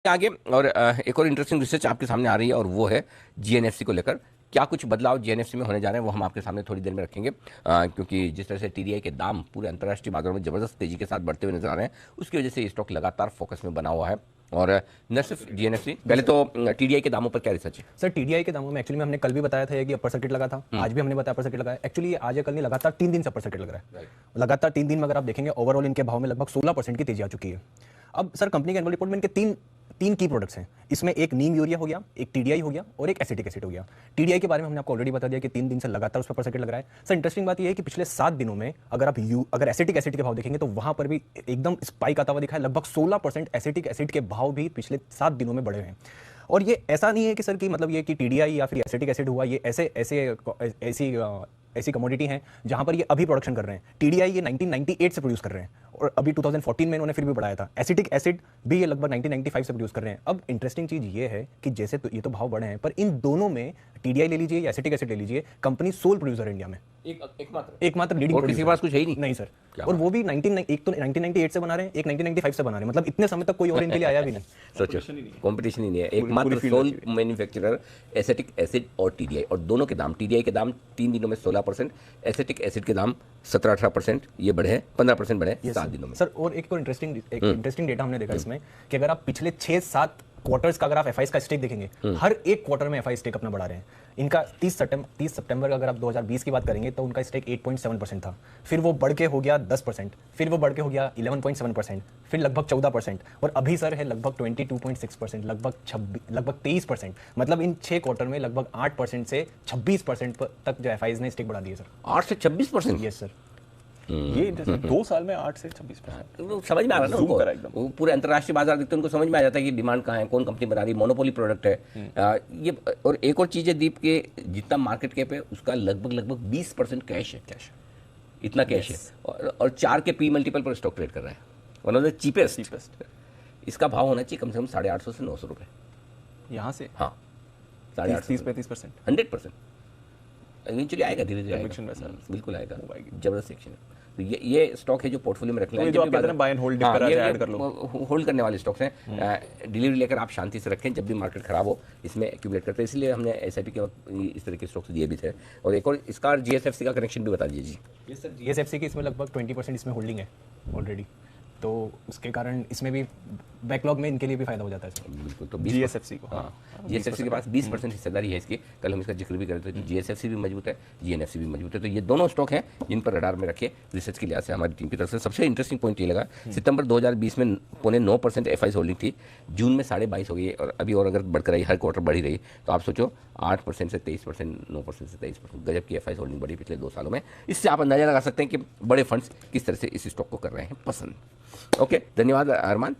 आगे और एक और इंटरेस्टिंग रिसर्च आपके सामने आ रही है और वो है जीएनएफसी को लेकर। क्या कुछ बदलाव जीएनएफसी में होने जा रहे हैं वो हम आपके सामने थोड़ी देर में रखेंगे, क्योंकि जिस तरह से टीडीआई के दाम पूरे अंतर्राष्ट्रीय बाजारों में जबरदस्त तेजी के साथ बढ़ते हुए नजर आ रहे हैं, उसकी वजह से ये स्टॉक लगातार फोकस में बना हुआ है। और न सिर्फ जीएनएफसी, पहले तो टीडीआई के दामों पर क्या रिसर्च है सर? टीडीआई के दामों में एक्चुअली में हमने कल भी बताया था कि अपर सर्किट लगा था, आज भी हमने बताया अपर सर्किट लगा है। एक्चुअली ये आज या कल नहीं, लगातार 3 दिन से अपर सर्किट लग रहा है। लगातार 3 दिन में अगर आप देखेंगे ओवरऑल इनके भाव में लगभग 16% की तेजी आ चुकी है। अब सर कंपनी के एनुअल रिपोर्ट में इनके तीन की प्रोडक्ट्स हैं। इसमें एक नीम यूरिया हो गया, एक टीडीआई हो गया और एक एसिटिक एसिड हो गया। टीडीआई के बारे में हमने आपको ऑलरेडी बता दिया कि 3 दिन से लगातार उस पर सर्किट लग रहा है। सर इंटरेस्टिंग बात यह है कि पिछले 7 दिनों में अगर एसिटिक एसिड के भाव देखेंगे तो वहां पर भी एकदम स्पाइक आता हुआ दिखा है। लगभग 16% एसिटिक एसिड के भाव भी पिछले 7 दिनों में बढ़े हैं। और ये ऐसा नहीं है कि सर कि मतलब ये कि टीडीआई या फिर एसिटिक एसिड हुआ, ये ऐसी कमोडिटी हैं जहां पर ये अभी प्रोडक्शन कर रहे हैं। टीडीआई ये 1998 से प्रोड्यूस कर रहे हैं और अभी 2014 में इन्होंने फिर भी बढ़ाया था। एसिटिक एसिड भी ये लगभग 1995 से प्रोड्यूस कर रहे हैं। अब इंटरेस्टिंग चीज ये है कि जैसे तो ये तो भाव बढ़े हैं, पर इन दोनों में टीडीआई ले लीजिए या एसिटिक एसिड ले लीजिए, कंपनी सोल प्रोड्यूसर है इंडिया में, एकमात्र लीडिंग। और किसी के पास कुछ है ही नहीं सर। और वो भी 1998 से बना रहे हैं, एक 1995 से बना रहे हैं। मतलब इतने समय तक कोई और इनके लिए आया भी नहीं। सोचो, कंपटीशन ही नहीं है। एकमात्र सोल मैन्युफैक्चरर एसिटिक एसिड और टीडीआई, और दोनों के दाम, टीडीआई के दाम 3 दिनों में 16%, एसिटिक एसिड के दाम 17-18%, ये बढ़े हैं, 15% बढ़े 7 दिनों में। सर और एक इंटरेस्टिंग डेटा हमने देखा इसमें कि अगर आप पिछले 6-7 क्वार्टर्स का अगर आप एफआई का स्टेक देखेंगे, हर एक क्वार्टर में एफआई स्टेक अपना बढ़ा रहे हैं। इनका 30 सितंबर का अगर आप 2020 की बात करेंगे तो उनका स्टेक 8.7% था, फिर वो बढ़ के हो गया 10%, फिर वो बढ़ के हो गया 11.7%, फिर लगभग 14%, और अभी सर है लगभग 22.6%, लगभग 23%। मतलब इन 6 क्वार्टर में लगभग 8% से 26% तक जो एफआईज ने स्टेक बढ़ा दिए सर। 8 से 26%? Yes sir. ये 2 साल में 8 से 26%। तो समझ में आ रहा है ना उनको, वो पूरे अंतर्राष्ट्रीय बाजार देखते हैं, उनको समझ में आ जाता है कि डिमांड कहाँ है, कौन कंपनी बना रही है, मोनोपोली प्रोडक्ट है ये। और एक और चीज़ है दीप के, जितना मार्केट कैप है उसका लगभग 20% कैश है। इतना कैश है और 4 के पी मल्टीपल पर स्टॉक ट्रेड कर रहा है, वन ऑफ द चीपेस्ट। इसका भाव होना चाहिए कम से कम 850 से 900 रुपये यहाँ से। हाँ, 30-35%, 100%। इवेंचुअली आएगा, धीरे धीरे बिल्कुल आएगा, जबरदस्त सेक्शन है। तो ये स्टॉक है जो पोर्टफोलियो में रखना है, होल्ड करने वाले स्टॉक्स हैं। डिलीवरी लेकर आप शांति से रखें, जब भी मार्केट खराब हो इसमें एक्यूमुलेट करते हैं। इसलिए हमने एसआईपी के वक्त इस तरह के स्टॉक्स दिए भी थे। और एक और इसका जीएसएफसी का कनेक्शन भी बता दीजिए जी। ये सर जीएसएफसी की इसमें लगभग 20% इसमें होल्डिंग है ऑलरेडी, तो उसके कारण इसमें भी बैकलॉग में इनके लिए भी फायदा हो जाता है सर। बिल्कुल। तो जीएसएफसी को, जीएसएफसी के पास 20% हिस्सेदारी है इसकी। कल हम इसका जिक्र भी कर रहे थे। तो जीएसएफसी भी मजबूत है, जीएनएफसी भी मजबूत है। तो ये दोनों स्टॉक हैं जिन पर रडार में रखे रिसर्च के लिहाज से हमारी टीम की तरफ से। सबसे इंटरेस्टिंग पॉइंट ये लगा, सितंबर 2020 में 9.25% एफआई होल्डिंग थी, जून में 22.5 हो गई है, और अभी और अगर बढ़कर रही, हर क्वार्टर बढ़ी रही, तो आप सोचो 8% से 23%, 9% से 23%, गजब की एफआई होल्डिंग बढ़ी पिछले 2 सालों में। इससे आप अंदाजा लगा सकते हैं कि बड़े फंड्स किस तरह से इस स्टॉक को कर रहे हैं पसंद। ओके, धन्यवाद अरमान।